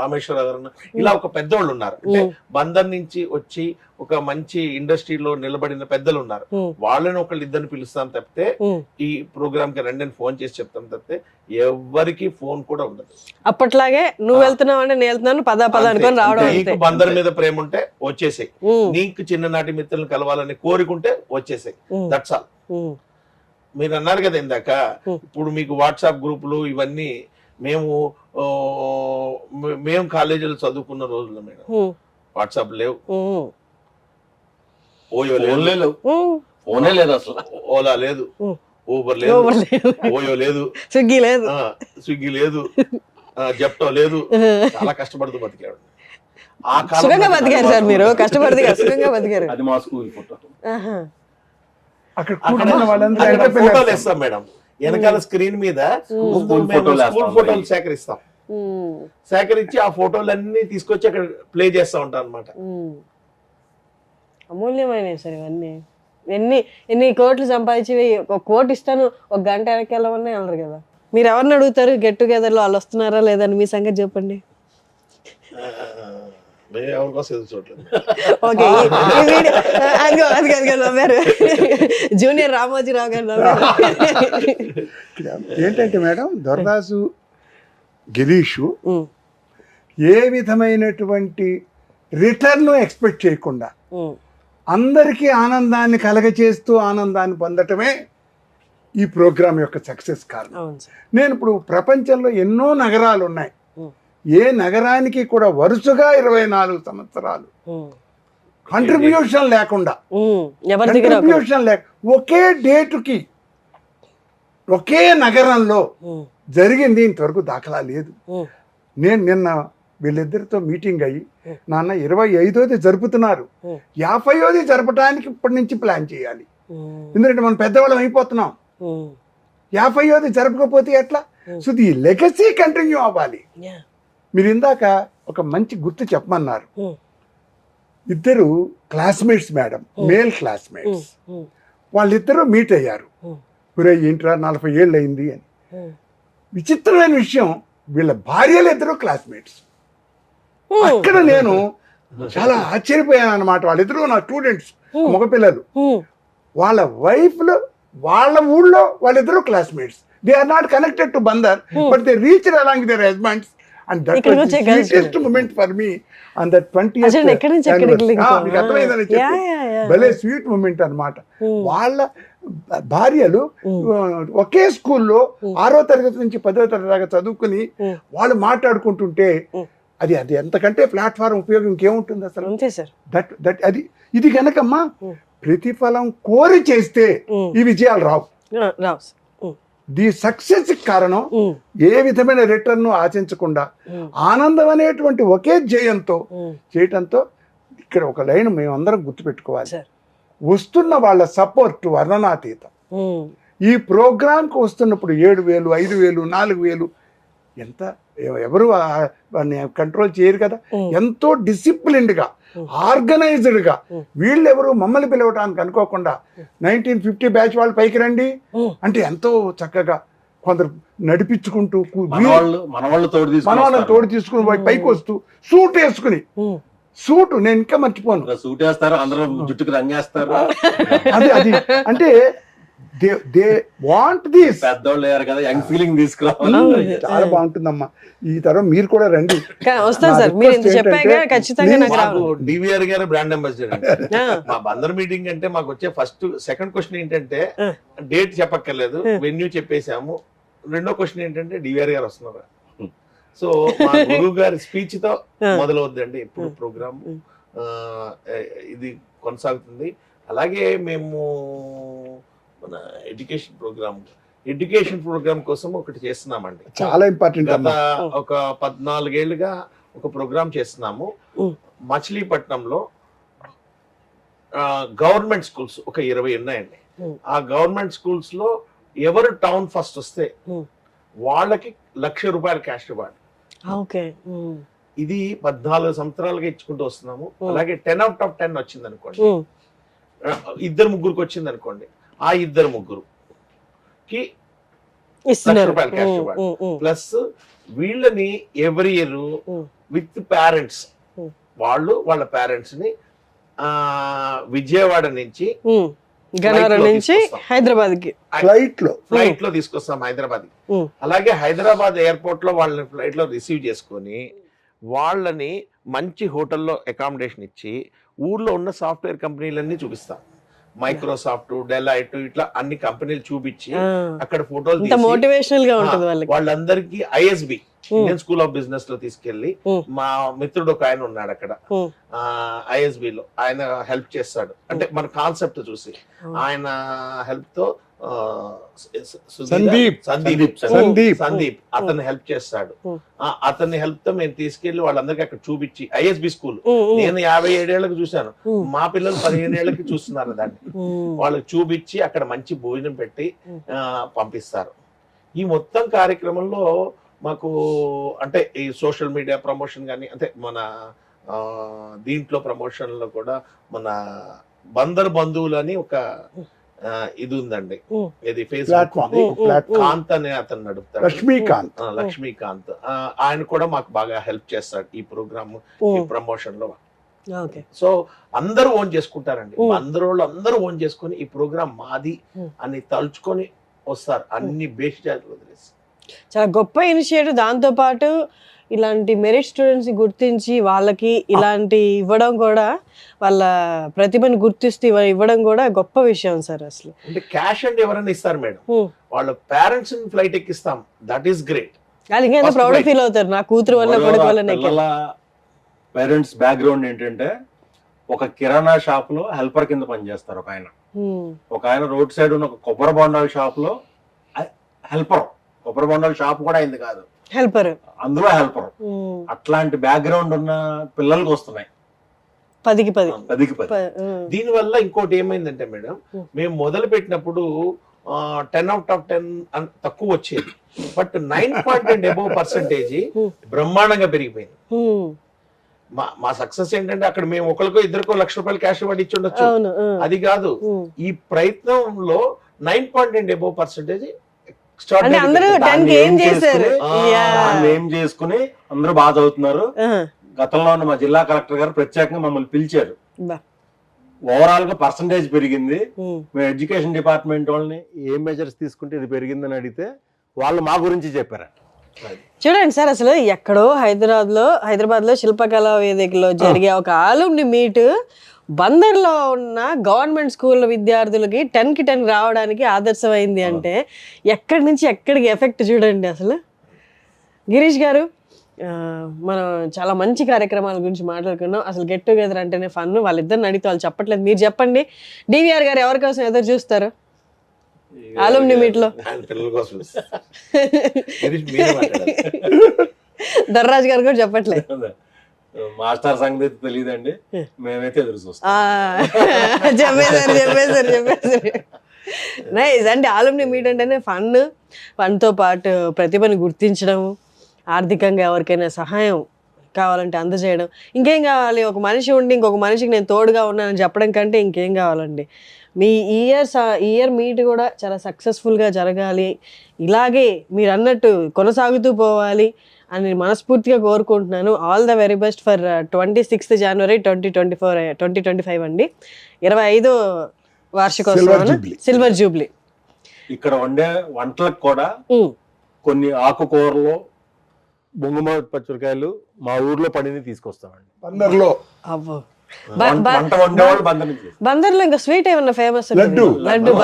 రామేశ్వర గారు, ఇలా ఒక పెద్దవాళ్ళు ఉన్నారు. అంటే బందర్ నుంచి వచ్చి ఒక మంచి ఇండస్ట్రీలో నిలబడిన పెద్దలు ఉన్నారు. వాళ్ళని ఒకళ్ళు ఇద్దరిని పిలుస్తాం తప్పితే, ఈ ప్రోగ్రామ్ కి రండి ఫోన్ చేసి చెప్తాం తప్పితే ఎవరికి ఫోన్ కూడా ఉండదు. అప్పట్లాగే నువ్వు వెళ్తున్నావు అంటే నేను వెళ్తున్నాను, పద అనుకొని రావడం. నీకు బందర్ మీద ప్రేమ ఉంటే వచ్చేసాయి, నీకు చిన్ననాటి మిత్రులను కలవాలని కోరుకుంటే వచ్చేసాయి, దట్స్ ఆల్. మీరు అన్నారు కదా ఇందాక, ఇప్పుడు మీకు వాట్సాప్ గ్రూపులు ఇవన్నీ, మేము కాలేజీలో చదువుకున్న రోజుల్లో మేడం వాట్సాప్ లేవు, ఓయో లేదు, ఫోనే లేదు అసలు, ఓలా లేదు, ఊబర్ లేదు, ఓయో లేదు, స్విగ్గీ లేదు, జెప్టో లేదు. చాలా కష్టపడుతూ బతికాడు. ఆ సుఖంగా బతికారు సార్ మీరు, కష్టపడితే సుఖంగా బతికారు. అది మా స్కూల్ ఫోటో. అక్కడ ఫోటోలు వేస్తాం మేడం, వెనకాల స్క్రీన్ మీద స్కూల్ ఫోటోలు సేకరిస్తాం, సేకరించి ఆ ఫోటోలన్నీ తీసుకొచ్చి అక్కడ ప్లే చేస్తా ఉంటాం అనమాట. అమూల్యమైనవి సార్ ఇవన్నీ. ఎన్ని కోట్లు సంపాదించి ఒక కోటి ఇస్తాను, ఒక గంట వెనక్కి వెళ్ళమన్నా వెళ్ళరు కదా. మీరు ఎవరిని అడుగుతారు గెట్ టుగెదర్లో, వాళ్ళు వస్తున్నారా లేదని మీ సంగతి చెప్పండి. ఓకే, నవ్వారు జూనియర్ రామోజీరావు గారు నవ్వారు. ఏంటంటే మేడం, దొరదాసు గిరీషు ఏ విధమైనటువంటి రిటర్న్ ఎక్స్పెక్ట్ చేయకుండా అందరికీ ఆనందాన్ని కలగచేస్తూ ఆనందాన్ని పొందటమే ఈ ప్రోగ్రాం యొక్క సక్సెస్ కారణం. నేను ఇప్పుడు ప్రపంచంలో ఎన్నో నగరాలు ఉన్నాయి, ఏ నగరానికి కూడా వరుసగా 24 సంవత్సరాలు కంట్రిబ్యూషన్ లేకుండా, ఒకే డేటుకి ఒకే నగరంలో జరిగింది ఇంతవరకు దాఖలా లేదు. నేను నిన్న వీళ్ళిద్దరితో మీటింగ్ అయ్యి, నాన్న 25వ జరుపుతున్నారు, 50వ జరపడానికి ఇప్పటి నుంచి ప్లాన్ చేయాలి, ఎందుకంటే మనం పెద్దవాళ్ళం అయిపోతున్నాం, 50వ జరపకపోతే ఎట్లా? సో ఈ లెగసీ కంటిన్యూ అవ్వాలి. మీరు ఇందాక ఒక మంచి గుర్తు చెప్పమన్నారు, ఇద్దరు క్లాస్మేట్స్ మేడం, మేల్ క్లాస్మేట్స్, వాళ్ళిద్దరూ మీట్ అయ్యారు. ఏంట్రా 40 ఏళ్ళు అయింది అని. విచిత్రమైన విషయం, వీళ్ళ భార్యలు ఇద్దరు క్లాస్మేట్స్. అక్కడ నేను చాలా ఆశ్చర్యపోయాను అనమాట. వాళ్ళిద్దరూ నా స్టూడెంట్స్, మగపిల్లలు. వాళ్ళ వైఫ్లు వాళ్ళ ఊళ్ళో వాళ్ళిద్దరూ classmates. They are not connected to Bandar, but they reached along their husbands. And that was the sweetest moment for me on that 20th anniversary. మీకు అర్థమైందని చెప్పి భలే స్వీట్ మూమెంట్ అనమాట. వాళ్ళ భార్యలు ఒకే స్కూల్లో 6వ తరగతి నుంచి 10వ తరగతి దాకా చదువుకుని వాళ్ళు మాట్లాడుకుంటుంటే అది అది ఎంతకంటే ప్లాట్ఫారం ఉపయోగం ఇంకేముంటుంది అసలు. అంతే సార్. దట్ అది ఇది కనుకమ్మా ప్రతిఫలం కోరి చేస్తే ఈ విజయాలు రావు. రావు సార్. ది సక్సెస్ కారణం ఏ విధమైన రిటర్న్ ఆశించకుండా ఆనందం అనేటువంటి ఒకే ధ్యేయంతో చేయటంతో ఇక్కడ ఒక లైన్ మేమందరం గుర్తుపెట్టుకోవాలి. వస్తున్న వాళ్ళ సపోర్ట్ వర్ణనాతీతం. ఈ ప్రోగ్రాంకి వస్తున్నప్పుడు 7,000, 5,000, 4,000 ఎంత ఎవరు వాడిని కంట్రోల్ చేయరు కదా. ఎంతో డిసిప్లిన్డ్గా ఆర్గనైజ్డ్గా వీళ్ళెవరు మమ్మల్ని పిలవటానికి అనుకోకుండా 1950 బ్యాచ్ వాళ్ళు పైకి రండి అంటే ఎంతో చక్కగా కొందరు నడిపించుకుంటూ మనవాళ్ళని తోడు తీసుకుని పైకి వస్తూ సూట్ వేసుకుని సూట్ నేను ఇంకా మర్చిపోను. సూట్ వేస్తారు, అందరూ జుట్టుకు రంగేస్తారు. అది అది అంటే దే వాంట్ దిస్. పెద్దోళ్ళు అయ్యారు కదా, యంగ్ ఫీలింగ్ తీసుకురావాలి. చాలా బాగుంటుందమ్మా. ఈ తరం మీరు కూడా రండి. వస్తాను సార్, మీరు ఇంత చెప్పాక ఖచ్చితంగా నాకు రావు. డివిఆర్ గారు బ్రాండ్ అంబాసిడర్. మా బందర్ మీటింగ్ అంటే మాకు వచ్చే సెకండ్ క్వశ్చన్ ఏంటంటే డేట్ చెప్పక్కర్లేదు, వెన్యూ చెప్పేసాము. రెండో క్వశ్చన్ ఏంటంటే డివిఆర్ గారు వస్తున్నారా. సో మా గురువు గారి స్పీచ్ తో మొదలవుద్దండి ఇప్పుడు ప్రోగ్రామ్. ఇది కొనసాగుతుంది. అలాగే మేము మన ఎడ్యుకేషన్ ప్రోగ్రామ్ కోసం ఒకటి చేస్తున్నామండి. చాలా ఇంపార్టెంట్. గత ఒక 14 ఏళ్ళుగా ఒక ప్రోగ్రామ్ చేస్తున్నాము. మచిలీపట్నంలో గవర్నమెంట్ స్కూల్స్ ఒక 20 ఉన్నాయండి. ఆ గవర్నమెంట్ స్కూల్స్ లో ఎవరు టౌన్ ఫస్ట్ వస్తే వాళ్ళకి ₹1,00,000 క్యాష్ రివార్డ్. ఇది 14 సంవత్సరాలుగా ఇచ్చుకుంటూ వస్తున్నాము. అలాగే 10 out of 10 వచ్చింది అనుకోండి, 2-3 వచ్చింది అనుకోండి, ఆ 2-3కి ₹1,00,000 క్యాష్ రివార్డ్. ప్లస్ వీళ్ళని ఎవ్రీ ఇయర్ విత్ పేరెంట్స్ వాళ్ళ పేరెంట్స్ ని విజయవాడ నుంచి హైదరాబాద్ కి ఫ్లైట్ లో తీసుకొస్తాం హైదరాబాద్ కి. అలాగే హైదరాబాద్ ఎయిర్పోర్ట్ లో వాళ్ళని ఫ్లైట్ లో రిసీవ్ చేసుకొని వాళ్ళని మంచి హోటల్లో అకామిడేషన్ ఇచ్చి ఊర్లో ఉన్న సాఫ్ట్వేర్ కంపెనీలన్నీ చూపిస్తాం. మైక్రోసాఫ్ట్, డెలైట్, ఇట్లా అన్ని కంపెనీలు చూపించి అక్కడ ఫోటోలు మోటివేషనల్ గా ఉంటుంది వాళ్ళందరికీ ISB Indian school of business లో తీసుకెళ్లి, మా మిత్రుడు ఒక ఆయన ఉన్నాడు అక్కడ ఐఎస్బి లో, ఆయన హెల్ప్ చేస్తాడు. అంటే మన కాన్సెప్ట్ చూసి ఆయన హెల్ప్ తో సందీప్ అతన్ని హెల్ప్ చేస్తాడు. అతన్ని హెల్ప్ తో మేము తీసుకెళ్లి వాళ్ళందరికీ అక్కడ చూపించి, ఐఎస్బి స్కూల్ నేను 57 ఏళ్లకు చూశాను, మా పిల్లలు 15 ఏళ్లకి చూస్తున్నారు దాన్ని. వాళ్ళకి చూపించి అక్కడ మంచి భోజనం పెట్టి పంపిస్తారు. ఈ మొత్తం కార్యక్రమంలో మాకు అంటే ఈ సోషల్ మీడియా ప్రమోషన్ కానీ, అంటే మన దీంట్లో ప్రమోషన్ లో కూడా మన బందర్ బంధువులు అని ఒక ఇది ఉందండి. ఇది ఫేస్బుక్ కాంత్ అనే అతను నడుపుతాడు, లక్ష్మీకాంత్. ఆయన కూడా మాకు బాగా హెల్ప్ చేస్తాడు ఈ ప్రోగ్రామ్ ఈ ప్రమోషన్ లో. సో అందరూ ఓన్ చేసుకుంటారండి. అందరూ ఓన్ చేసుకొని ఈ ప్రోగ్రామ్ మాది అని తలుచుకొని వస్తారు, అన్ని బేస్ జాతులు వదిలేసి. చాలా గొప్ప ఇనిషియేటివ్. దాంతో పాటు ఇలాంటి మెరిట్ స్టూడెంట్స్ గుర్తించి వాళ్ళకి ఇలాంటి ఇవ్వడం కూడా, వాళ్ళ ప్రతిభను గుర్తిస్తూ ఇవ్వడం కూడా గొప్ప విషయం సార్. అసలు అంటే క్యాష్ అంటే ఎవరైనా ఇస్తారు మేడం, వాళ్ళ పేరెంట్స్ ఫ్లైట్ ఎక్కిస్తాం, దట్ ఈస్ గ్రేట్. అది ఇంకా ప్రౌడ్ ఫీల్ అవుతారు, నా కూతురు వల్ల కొడుకు వల్ల. పేరెంట్స్ బ్యాక్గ్రౌండ్ ఏంటంటే ఒక కిరాణా షాప్ లో హెల్పర్ కింద పనిచేస్తారు ఒక ఆయన రోడ్ సైడ్ ఉన్న ఒక కొబ్బరి బొండాల షాప్ లో హెల్పర్. కొబ్బరి బొండాల షాప్ కూడా అయింది కాదు, హెల్పర్, అందులో హెల్పర్. అట్లాంటి బ్యాక్గ్రౌండ్ ఉన్న పిల్లలకి వస్తున్నాయి 10కి 10. దీని వల్ల ఇంకోటి ఏమైందంటే మేడం, మేము మొదలు పెట్టినప్పుడు 10 out of 10 తక్కువ వచ్చేది, బట్ 9% అబోవ్ పర్సెంటేజ్ బ్రహ్మాండంగా పెరిగిపోయింది. మా సక్సెస్ ఏంటంటే అక్కడ మేము ఒకరికో ఇద్దరికో ₹1,00,000 క్యాష్ ఇవ్వడి ఇచ్చి ఉండొచ్చు, అది కాదు. ఈ ప్రయత్నంలో 9% అబోవ్ పర్సెంటేజ్ ఏం చేసుకుని అందరూ బాగా చదువుతున్నారు. గతంలో ఉన్న మా జిల్లా కలెక్టర్ గారు ప్రత్యేకంగా మమ్మల్ని పిలిచారు. ఓవరాల్ గా పర్సంటేజ్ పెరిగింది. మేము ఎడ్యుకేషన్ డిపార్ట్మెంట్ వాళ్ళని ఏం మెజర్స్ తీసుకుంటే ఇది పెరిగిందని అడిగితే వాళ్ళు మా గురించి చెప్పారు. చూడండి సార్, అసలు ఎక్కడో హైదరాబాద్ లో శిల్పకళా వేదికలో జరిగే ఒక ఆలుమ్ని మీట్ బందర్లో ఉన్న గవర్నమెంట్ స్కూల్ విద్యార్థులకి 10కి 10 రావడానికి ఆదర్శమైంది అంటే ఎక్కడి నుంచి ఎక్కడికి ఎఫెక్ట్ చూడండి. అసలు గిరీష్ గారు, మనం చాలా మంచి కార్యక్రమాల గురించి మాట్లాడుకున్నాం. అసలు గెట్ టుగెదర్ అంటేనే ఫన్. వాళ్ళిద్దరిని అడిగితే వాళ్ళు చెప్పట్లేదు, మీరు చెప్పండి. డివిఆర్ గారు ఎవరి కోసం ఎదురు చూస్తారు ఆలుమ్ని మీట్ లో? ఆయన పిల్లల కోసం మీరే మాట్లాడాలి. ధర్రాజ్ గారు కూడా చెప్పట్లేదు. మాస్టర్ సంగతి తెలియదండి, మేమైతే ఎదురు చూస్తాం. చెప్పేశారు. నైస్. అంటే ఆలుమ్ని మీట్ అంటేనే ఫన్తో పాటు ప్రతిభను గుర్తించడం, ఆర్థికంగా ఎవరికైనా సహాయం కావాలంటే అందజేయడం, ఇంకేం కావాలి? ఒక మనిషి ఉండి ఇంకొక మనిషికి నేను తోడుగా ఉన్నానని చెప్పడం కంటే ఇంకేం కావాలండి? మీ ఇయర్ మీట్ కూడా చాలా సక్సెస్ఫుల్గా జరగాలి, ఇలాగే మీరు అన్నట్టు కొనసాగుతూ పోవాలి అని మనస్ఫూర్తిగా కోరుకుంటున్నాను. All the very best for 26 జనవరి 2025 అండి, 25వ వార్షికోత్సవం, సిల్వర్ జూబ్లీ. ఇక్కడ వండే వంటలకు కూడా కొన్ని ఆకుకూరలు, బొంగుమామిడి పచ్చిమిరకాయలు మా ఊర్లో పండిని తీసుకొస్తామండి. బందర్లో అవ్వ వంట వండేవాళ్ళు బందర్ నుంచి. బందర్లో ఇంకా స్వీట్ ఏమన్నా ఫేమస్? లడ్డు, బందర్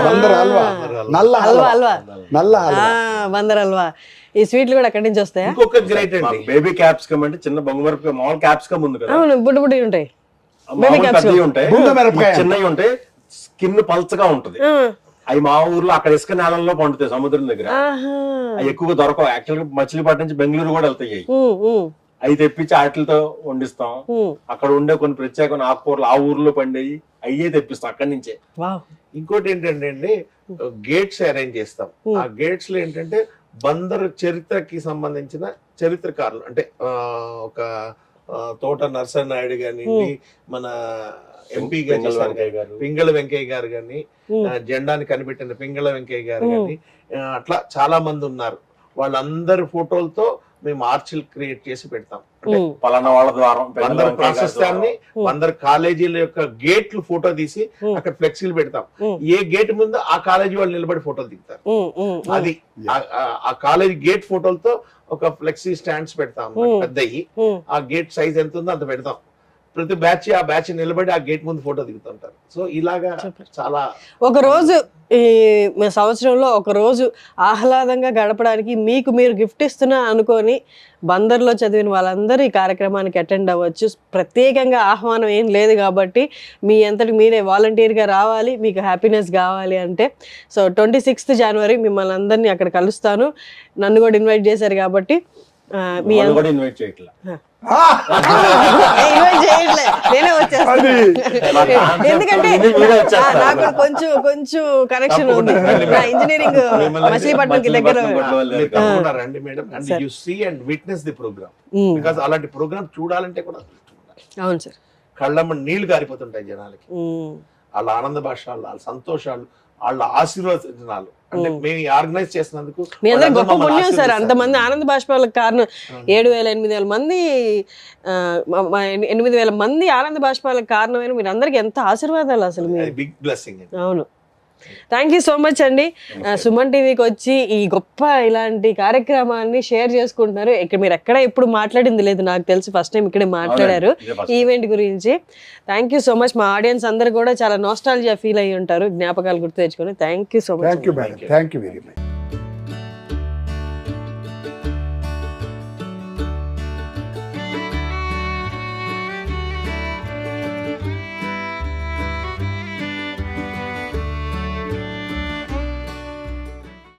బందర్ హల్వా, నల్ల హల్వా, బందర్ హల్వా. ఈ స్వీట్లు కూడా అక్కడి నుంచి వస్తాయా? ఇంకొక గ్రేట్ అండి, బేబీ క్యాప్సికమ్ అంటే చిన్న బొంగుమిరపకాయ, మామూలు క్యాప్సికమ్ ఉంది కదా, అవును, బుడ్డి బుడ్డి ఉంటాయి, పెద్దవి ఉంటాయి, బుంగ మిరపకాయ చిన్నవి ఉంటాయి, స్కిన్ పల్చగా ఉంటది. అవి మా ఊర్లో అక్కడ ఇసుక నేలల్లో పండుతాయి, సముద్రం దగ్గర. అవి ఎక్కువగా దొరకవు. యాక్చువల్ గా మచిలీపట్నం నుంచి బెంగళూరు కూడా వెళ్తాయి. అవి తెప్పించి వాటితో వండిస్తాం. అక్కడ ఉండే కొన్ని ప్రత్యేకమైన ఆకుకూరలు ఆ ఊర్లో పండేవి అయ్యే తెప్పిస్తాం అక్కడి నుంచే. ఇంకోటి ఏంటంటే అండి, గేట్స్ అరేంజ్ చేస్తాం. ఆ గేట్స్ లో ఏంటంటే బందర్ చరిత్రకి సంబంధించిన చరిత్రకారులు, అంటే ఒక తోట నరసనాయుడు కానివ్వండి, మన ఎంపీ పింగళ వెంకయ్య గారు కానీ, జెండాని కనిపెట్టిన పింగళ వెంకయ్య గారు కానీ, అట్లా చాలా మంది ఉన్నారు. వాళ్ళందరి ఫోటోలతో మేము ఆర్చిల్ క్రియేట్ చేసి పెడతాం. అంటే పలానా వాళ్ళ ద్వారా బందర్ ప్రాశస్త్యాన్ని, బందర్ కాలేజీల యొక్క గేట్లు ఫోటో తీసి అక్కడ ఫ్లెక్సీలు పెడతాం. ఏ గేట్ ముందు ఆ కాలేజీ వాళ్ళు నిలబడి ఫోటోలు దిగుతారు. అది ఆ కాలేజీ గేట్ ఫోటోలతో ఒక ఫ్లెక్సీ స్టాండ్స్ పెడతాం పెద్దయి. ఆ గేట్ సైజ్ ఎంత ఉందో అంత పెడతాం. ప్రతి బ్యాచ్ ఆ బ్యాచ్ నిలబడి ఆ గేట్ ముందు ఫోటో దిగుతుంటారు. సో ఇలాగా చాలా ఒక రోజు ఈ సంవత్సరంలో ఒక రోజు ఆహ్లాదంగా గడపడానికి మీకు మీరు గిఫ్ట్ ఇస్తున్నా అనుకొని బందర్లో చదివిన వాళ్ళందరూ ఈ కార్యక్రమానికి అటెండ్ అవ్వచ్చు. ప్రత్యేకంగా ఆహ్వానం ఏం లేదు కాబట్టి మీ అంతటి మీరే వాలంటీర్గా రావాలి, మీకు హ్యాపీనెస్ కావాలి అంటే. సో 26 జనవరి మిమ్మల్ని అందరినీ అక్కడ కలుస్తాను. నన్ను కూడా ఇన్వైట్ చేశారు కాబట్టి మీ ఇన్వైట్ చేయట్లా, నేనే వచ్చేస్తాను. ఎందుకంటే నాకు కొంచెం కనెక్షన్ ఉంది, నా ఇంజనీరింగ్ మచిలీపట్నంకి దగ్గర. రండి madam, and you see and witness the programme. Because అలాంటి ప్రోగ్రామ్ చూడాలంటే కూడా అవును సార్, కళ్ళమ్మ నీళ్లు గారిపోతుంటాయి జనాలకి. వాళ్ళ ఆనంద భాషలు, వాళ్ళ సంతోషాలు, వాళ్ళ ఆశీర్వచనాలు. అంటే మేము ఆర్గనైజ్ చేసినందుకు మీ అందరూ గొప్ప పుణ్యం సార్. అంతమంది ఆనంద బాష్పాలకు కారణం 7,000-8,000 మంది, 8,000 మంది ఆనంద బాష్పాలకు కారణమైన మీరు అందరికి ఎంత ఆశీర్వాదాలు అసలు. Big blessing. అవును, థ్యాంక్ యూ సో మచ్ అండి. సుమన్ టీవీకి వచ్చి ఈ గొప్ప ఇలాంటి కార్యక్రమాన్ని షేర్ చేసుకుంటున్నారు. ఇక్కడ మీరు ఎక్కడ ఎప్పుడు మాట్లాడింది లేదు నాకు తెలిసి, ఫస్ట్ టైం ఇక్కడే మాట్లాడారు ఈవెంట్ గురించి. Thank you so much. మా ఆడియన్స్ అందరు కూడా చాలా నోస్టాల్జియా ఫీల్ అయ్యి ఉంటారు, జ్ఞాపకాలు గుర్తు తెచ్చుకొని. Thank you so much. Thank you very much.